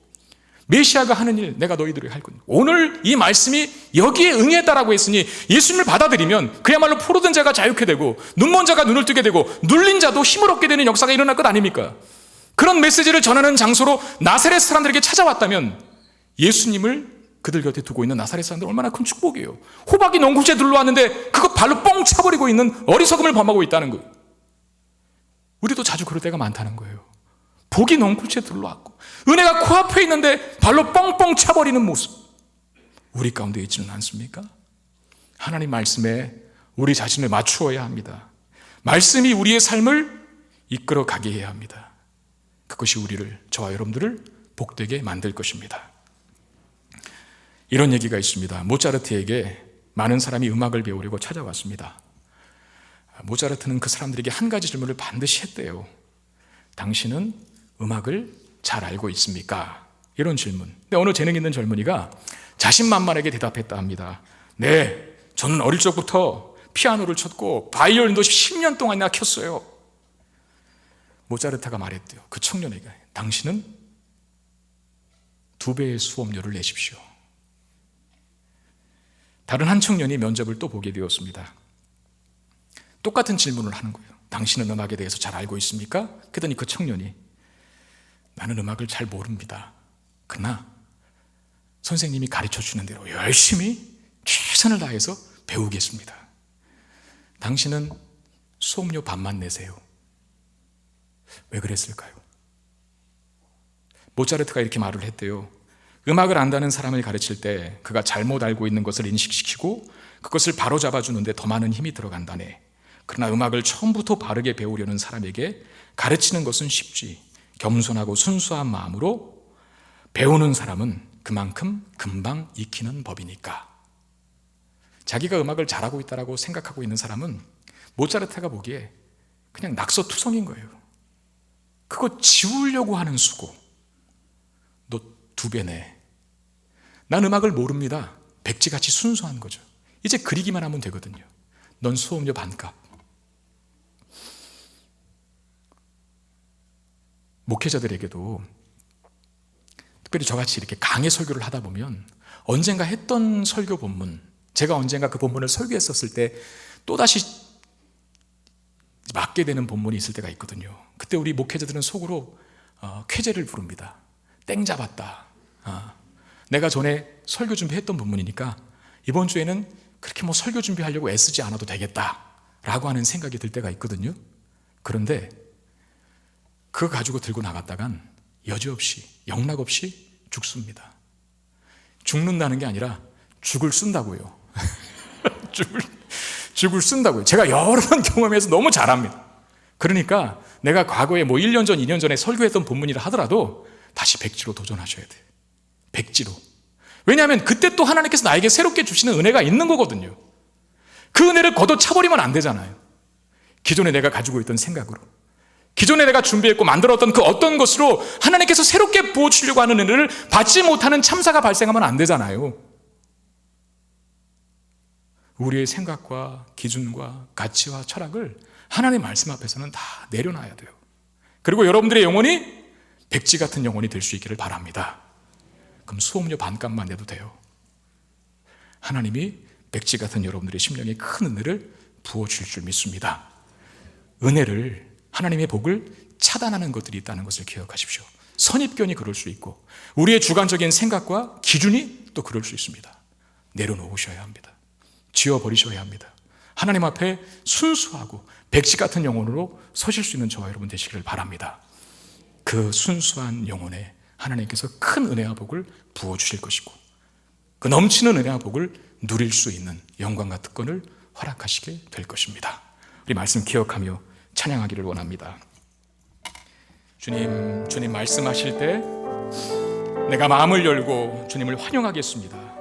메시아가 하는 일 내가 너희들에게 할 거니, 오늘 이 말씀이 여기에 응했다라고 했으니 예수님을 받아들이면 그야말로 포로된 자가 자유케 되고 눈먼 자가 눈을 뜨게 되고 눌린 자도 힘을 얻게 되는 역사가 일어날 것 아닙니까? 그런 메시지를 전하는 장소로 나사렛 사람들에게 찾아왔다면 예수님을 그들 곁에 두고 있는 나사렛 사람들 얼마나 큰 축복이에요. 호박이 농구지에 들러왔는데 그거 발로 뻥 차버리고 있는 어리석음을 범하고 있다는 거예요. 우리도 자주 그럴 때가 많다는 거예요. 복이 농구지에 들러왔고 은혜가 코앞에 있는데 발로 뻥뻥 차버리는 모습, 우리 가운데 있지는 않습니까? 하나님 말씀에 우리 자신을 맞추어야 합니다. 말씀이 우리의 삶을 이끌어 가게 해야 합니다. 그것이 우리를, 저와 여러분들을 복되게 만들 것입니다. 이런 얘기가 있습니다. 모차르트에게 많은 사람이 음악을 배우려고 찾아왔습니다. 모차르트는 그 사람들에게 한 가지 질문을 반드시 했대요. 당신은 음악을 잘 알고 있습니까? 이런 질문. 근데 어느 재능 있는 젊은이가 자신만만하게 대답했다 합니다. 네, 저는 어릴 적부터 피아노를 쳤고 바이올린도 10년 동안이나 켰어요. 모차르트가 말했대요. 그 청년에게, 당신은 2배의 수업료를 내십시오. 다른 한 청년이 면접을 또 보게 되었습니다. 똑같은 질문을 하는 거예요. 당신은 음악에 대해서 잘 알고 있습니까? 그랬더니 그 청년이, 나는 음악을 잘 모릅니다. 그러나 선생님이 가르쳐주는 대로 열심히 최선을 다해서 배우겠습니다. 당신은 수업료 반만 내세요. 왜 그랬을까요? 모차르트가 이렇게 말을 했대요. 음악을 안다는 사람을 가르칠 때 그가 잘못 알고 있는 것을 인식시키고 그것을 바로잡아 주는데 더 많은 힘이 들어간다네. 그러나 음악을 처음부터 바르게 배우려는 사람에게 가르치는 것은 쉽지, 겸손하고 순수한 마음으로 배우는 사람은 그만큼 금방 익히는 법이니까. 자기가 음악을 잘하고 있다고 생각하고 있는 사람은 모차르트가 보기에 그냥 낙서투성인 거예요. 그거 지우려고 하는 수고. 너 2배 내. 난 음악을 모릅니다. 백지같이 순수한 거죠. 이제 그리기만 하면 되거든요. 넌 수업료 반값. 목회자들에게도 특별히 저같이 이렇게 강의 설교를 하다 보면 언젠가 했던 설교 본문, 제가 언젠가 그 본문을 설교했었을 때 또다시 맞게 되는 본문이 있을 때가 있거든요. 그때 우리 목회자들은 속으로 쾌재를 부릅니다. 땡 잡았다. 내가 전에 설교 준비했던 본문이니까 이번 주에는 그렇게 뭐 설교 준비하려고 애쓰지 않아도 되겠다라고 하는 생각이 들 때가 있거든요. 그런데 그거 가지고 들고 나갔다간 여지없이 영락없이 죽습니다. 죽는다는 게 아니라 죽을 쓴다고요. 죽을 쓴다고요. 제가 여러 번 경험해서 너무 잘 압니다. 그러니까 내가 과거에 뭐 1년 전, 2년 전에 설교했던 본문이라 하더라도 다시 백지로 도전하셔야 돼요. 백지로. 왜냐하면 그때 또 하나님께서 나에게 새롭게 주시는 은혜가 있는 거거든요. 그 은혜를 걷어차버리면 안 되잖아요. 기존에 내가 가지고 있던 생각으로, 기존에 내가 준비했고 만들었던 그 어떤 것으로 하나님께서 새롭게 부어주려고 하는 은혜를 받지 못하는 참사가 발생하면 안 되잖아요. 우리의 생각과 기준과 가치와 철학을 하나님의 말씀 앞에서는 다 내려놔야 돼요. 그리고 여러분들의 영혼이 백지 같은 영혼이 될 수 있기를 바랍니다. 그럼 수업료 반값만 내도 돼요. 하나님이 백지 같은 여러분들의 심령에 큰 은혜를 부어줄 줄 믿습니다. 은혜를, 하나님의 복을 차단하는 것들이 있다는 것을 기억하십시오. 선입견이 그럴 수 있고 우리의 주관적인 생각과 기준이 또 그럴 수 있습니다. 내려놓으셔야 합니다. 지워버리셔야 합니다. 하나님 앞에 순수하고 백지 같은 영혼으로 서실 수 있는 저와 여러분 되시기를 바랍니다. 그 순수한 영혼에 하나님께서 큰 은혜와 복을 부어주실 것이고 그 넘치는 은혜와 복을 누릴 수 있는 영광과 특권을 허락하시게 될 것입니다. 우리 말씀 기억하며 찬양하기를 원합니다. 주님 말씀하실 때 내가 마음을 열고 주님을 환영하겠습니다.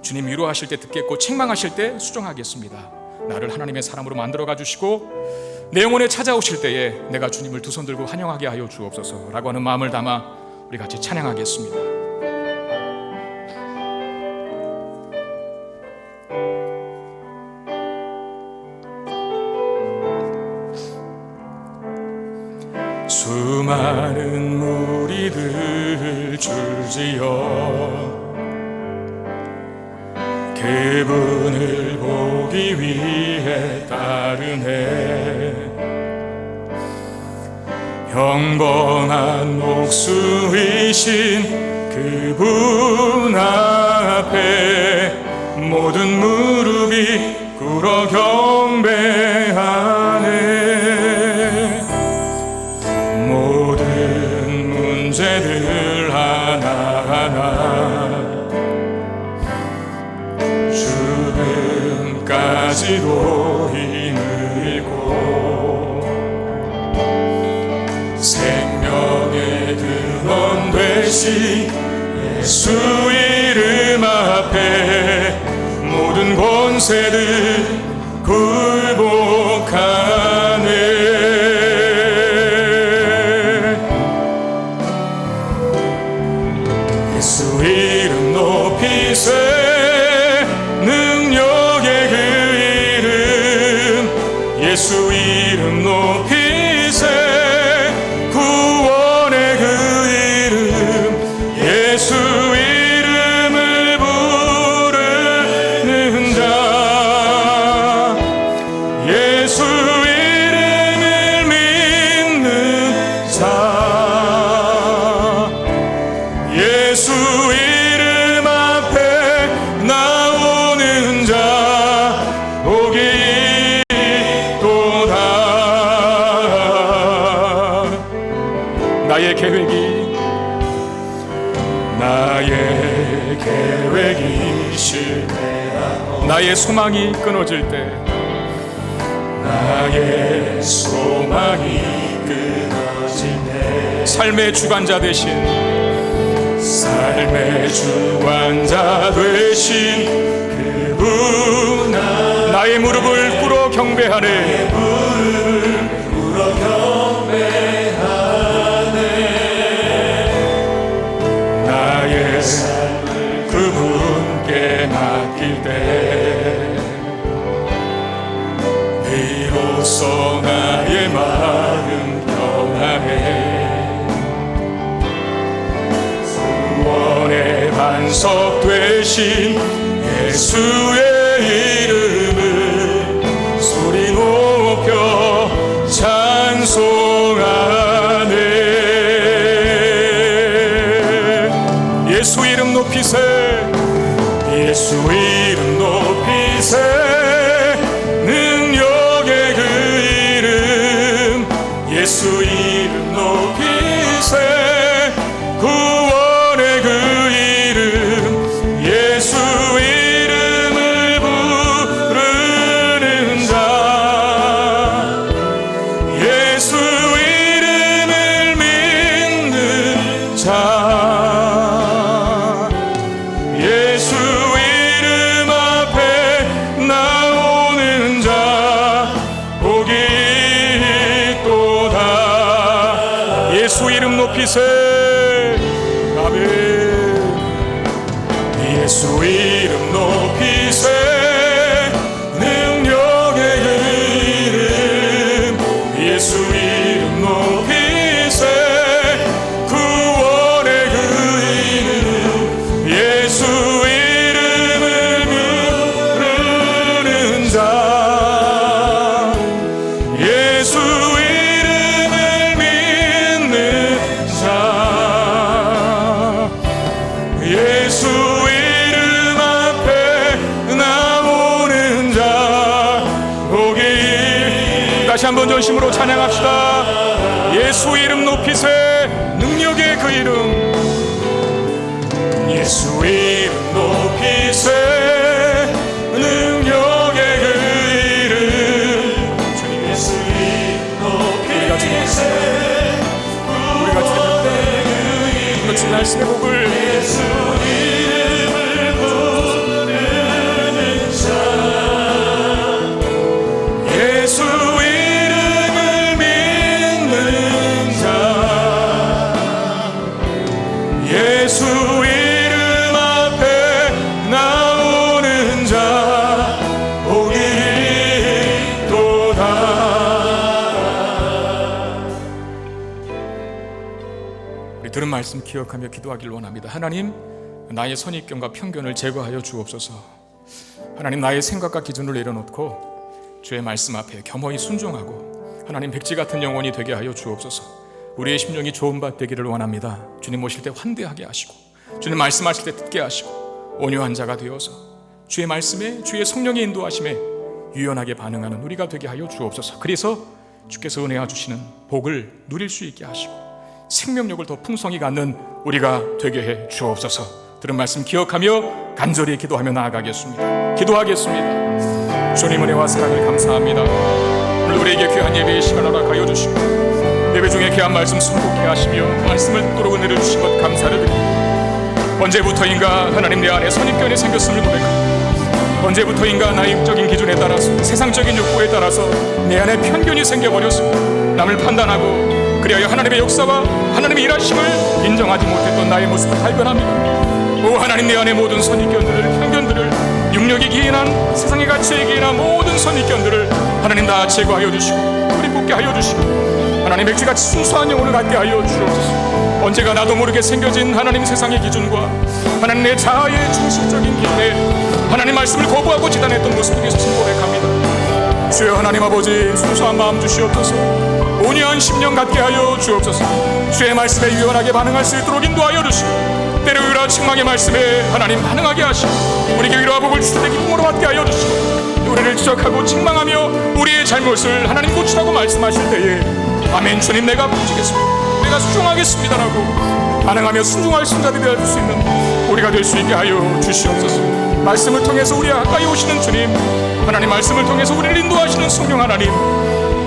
주님 위로하실 때 듣겠고 책망하실 때 수정하겠습니다. 나를 하나님의 사람으로 만들어가 주시고 내 영혼에 찾아오실 때에 내가 주님을 두 손 들고 환영하게 하여 주옵소서 라고 하는 마음을 담아 우리 같이 찬양하겠습니다. 수많은 무리를 줄지어 그분을 보기 위해 따르네. 평범한 목수이신 그분 앞에 모든 무릎이 꿇어 경배하네. 모든 문제들 하나하나 죽음까지도 힘을 잃고 생명의 근원 되신 예수 이름 앞에 모든 권세들 굴복하네. 예수 이름 높이세. 예수 이름 높이세. 구원의 그 이름 예수 이름을 부르는 자 예수 이름을 믿는 자 예수 이름 앞에 나오는 자 복이 나의 계획이 실패하고 나의 소망이 끊어질 때 나의 소망이 끊어질 때 삶의 주관자 되신 그분 나의 무릎을 꿇어 경배하네. 나의 삶을 그분께 벌써 나의 마음 평안해. 구원의 반석 되신 예수의 이름을 소리 높여 찬송하네. 예수 이름 높이세. 예수 이름 높이세. 능력의 그 이름. 예수 이름 높이세. 구원의 그 이름. 예수 이름을 부르는 자. 예수 이름을 믿는 자. 예수 이름 앞에 나오는 자 복이 있도다. 예수 이름 높이세. 아멘. 예수 이름 높이세. 능력의 그 이름. 예수 이름 높이세. 구원의 그 이름. 예수 이름을 부르는 자. 예수 이름을 믿는 자. 예수 이름 앞에 나오는 자 복이. 다시 한번 전심으로 찬양합시다. 예수 이름 높이세. 능력의 그 이름. 예수 이름 높이세. 능력의 그 이름. 주님 예수 이름 높이세. 우리가 주님의 그 말씀의 복을. 예수 이름을 부르는 자. 예수 이름을 믿는 자. 예수 이름 앞에 나오는 자 복이 있도다. 우리 들은 말씀 기억하며 기도하길 원합니다. 하나님, 나의 선입견과 편견을 제거하여 주옵소서. 하나님, 나의 생각과 기준을 내려놓고 주의 말씀 앞에 겸허히 순종하고 하나님 백지 같은 영혼이 되게 하여 주옵소서. 우리의 심령이 좋은 밭 되기를 원합니다. 주님 오실 때 환대하게 하시고 주님 말씀하실 때 듣게 하시고 온유한 자가 되어서 주의 말씀에 주의 성령의 인도하심에 유연하게 반응하는 우리가 되게 하여 주옵소서. 그래서 주께서 은혜와 주시는 복을 누릴 수 있게 하시고 생명력을 더 풍성히 갖는 우리가 되게 해 주옵소서. 들은 말씀 기억하며 간절히 기도하며 나아가겠습니다. 기도하겠습니다. 주님 은혜와 사랑을 감사합니다. 오늘 우리에게 귀한 예배의 시간을 허락하여 주시고 예배 중에 귀한 말씀 순복해 하시며 말씀을 듣도록 은혜를 주신 것 감사를 드립니다. 언제부터인가 하나님 내 안에 선입견이 생겼음을 고백합니다. 언제부터인가 나의 육적인 기준에 따라서 세상적인 욕구에 따라서 내 안에 편견이 생겨버렸습니다. 남을 판단하고 그리하여 하나님의 역사와 하나님의 일하심을 인정하지 못했던 나의 모습을 발견합니다. 오 하나님, 내 안에 모든 선입견들을, 편견들을, 육력이 기인한 세상의 가치에 기인한 모든 선입견들을 하나님 다 제거하여 주시고 우리 뽑게 하여 주시고 하나님 백지같이 순수한 영혼을 갖게 하여 주옵소서. 언제가 나도 모르게 생겨진 하나님 세상의 기준과 하나님 내 자아의 중심적인 기준에 하나님 말씀을 거부하고 지단했던 모습을 있었음을 고백합니다. 주여 하나님 아버지, 순수한 마음 주시옵소서. 온유한 심령 갖게 하여 주옵소서. 주의 말씀에 유연하게 반응할 수 있도록 인도하여 주시고 때로유라 책망의 말씀에 하나님 반응하게 하시고 우리에게 위로와 복을 주실 때 기쁨으로 받게 하여 주시고 우리를 지적하고 책망하며 우리의 잘못을 하나님 고치라고 말씀하실 때에 아멘, 주님 내가 고치겠습니다, 내가 수종하겠습니다라고 반응하며 순종할 순자들이 될 수 있는 우리가 될 수 있게 하여 주시옵소서. 말씀을 통해서 우리 가까이 오시는 주님, 하나님 말씀을 통해서 우리를 인도하시는 성령 하나님,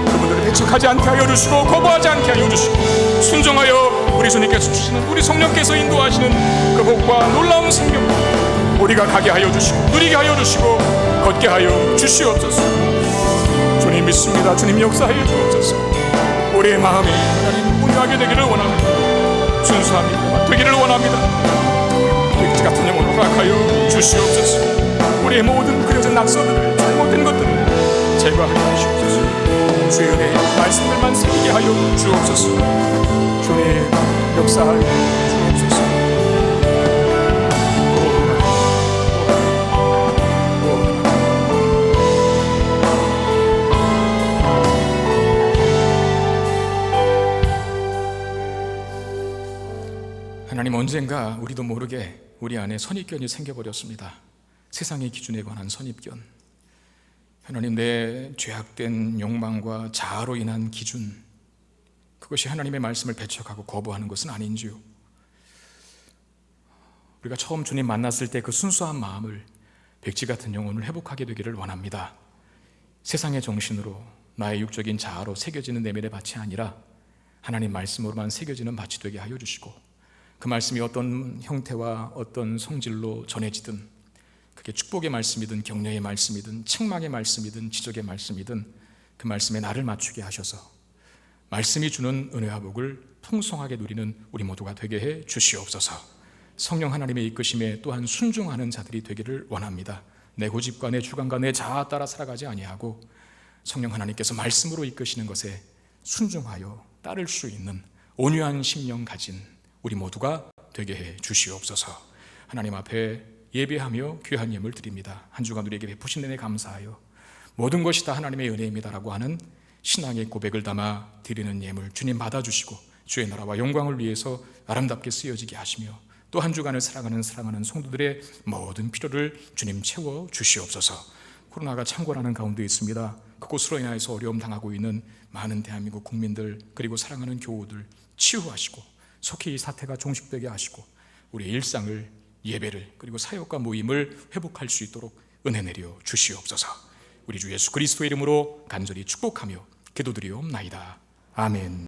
그분들을 배척하지 않게 하여 주시고 거부하지 않게 하여 주시고 순종하여 우리 주님께서 주시는 우리 성령께서 인도하시는 그 복과 놀라운 생명 우리가 가게 하여 주시고 누리게 하여 주시고 걷게 하여 주시옵소서. 주님 믿습니다. 주님 역사하여 주옵소서. 우리의 마음이 하나님 온유하게 되기를 원합니다. 순수합니다. 되기를 원합니다. 백지 같은 영혼을 허락하여 주시옵소서. 우리의 모든 그려진 낙서들을, 잘못된 것들을 제거하게 하시옵소서. 주의 은혜의 말씀들만 새기게 하여 주옵소서. 주의 역사하여 주옵소서. 하나님, 언젠가 우리도 모르게 우리 안에 선입견이 생겨버렸습니다. 세상의 기준에 관한 선입견. 하나님, 내 죄악된 욕망과 자아로 인한 기준, 그것이 하나님의 말씀을 배척하고 거부하는 것은 아닌지요? 우리가 처음 주님 만났을 때 그 순수한 마음을, 백지 같은 영혼을 회복하게 되기를 원합니다. 세상의 정신으로, 나의 육적인 자아로 새겨지는 내면의 밭이 아니라 하나님 말씀으로만 새겨지는 밭이 되게 하여 주시고, 그 말씀이 어떤 형태와 어떤 성질로 전해지든, 그게 축복의 말씀이든 격려의 말씀이든 책망의 말씀이든 지적의 말씀이든 그 말씀에 나를 맞추게 하셔서 말씀이 주는 은혜와 복을 풍성하게 누리는 우리 모두가 되게 해 주시옵소서. 성령 하나님의 이끄심에 또한 순종하는 자들이 되기를 원합니다. 내 고집과 내 주관과 내 자아 따라 살아가지 아니하고 성령 하나님께서 말씀으로 이끄시는 것에 순종하여 따를 수 있는 온유한 심령 가진 우리 모두가 되게 해 주시옵소서. 하나님 앞에 예배하며 귀한 예물 드립니다. 한 주간 우리에게 베푸신 은혜 감사하여 모든 것이 다 하나님의 은혜입니다라고 하는 신앙의 고백을 담아 드리는 예물 주님 받아주시고 주의 나라와 영광을 위해서 아름답게 쓰여지게 하시며 또 한 주간을 사랑하는 성도들의 모든 필요를 주님 채워 주시옵소서. 코로나가 창궐하는 가운데 있습니다. 그곳으로 인하여서 어려움 당하고 있는 많은 대한민국 국민들, 그리고 사랑하는 교우들 치유하시고 속히 이 사태가 종식되게 하시고 우리 일상을, 예배를, 그리고 사역과 모임을 회복할 수 있도록 은혜 내려 주시옵소서. 우리 주 예수 그리스도의 이름으로 간절히 축복하며 기도드리옵나이다. 아멘.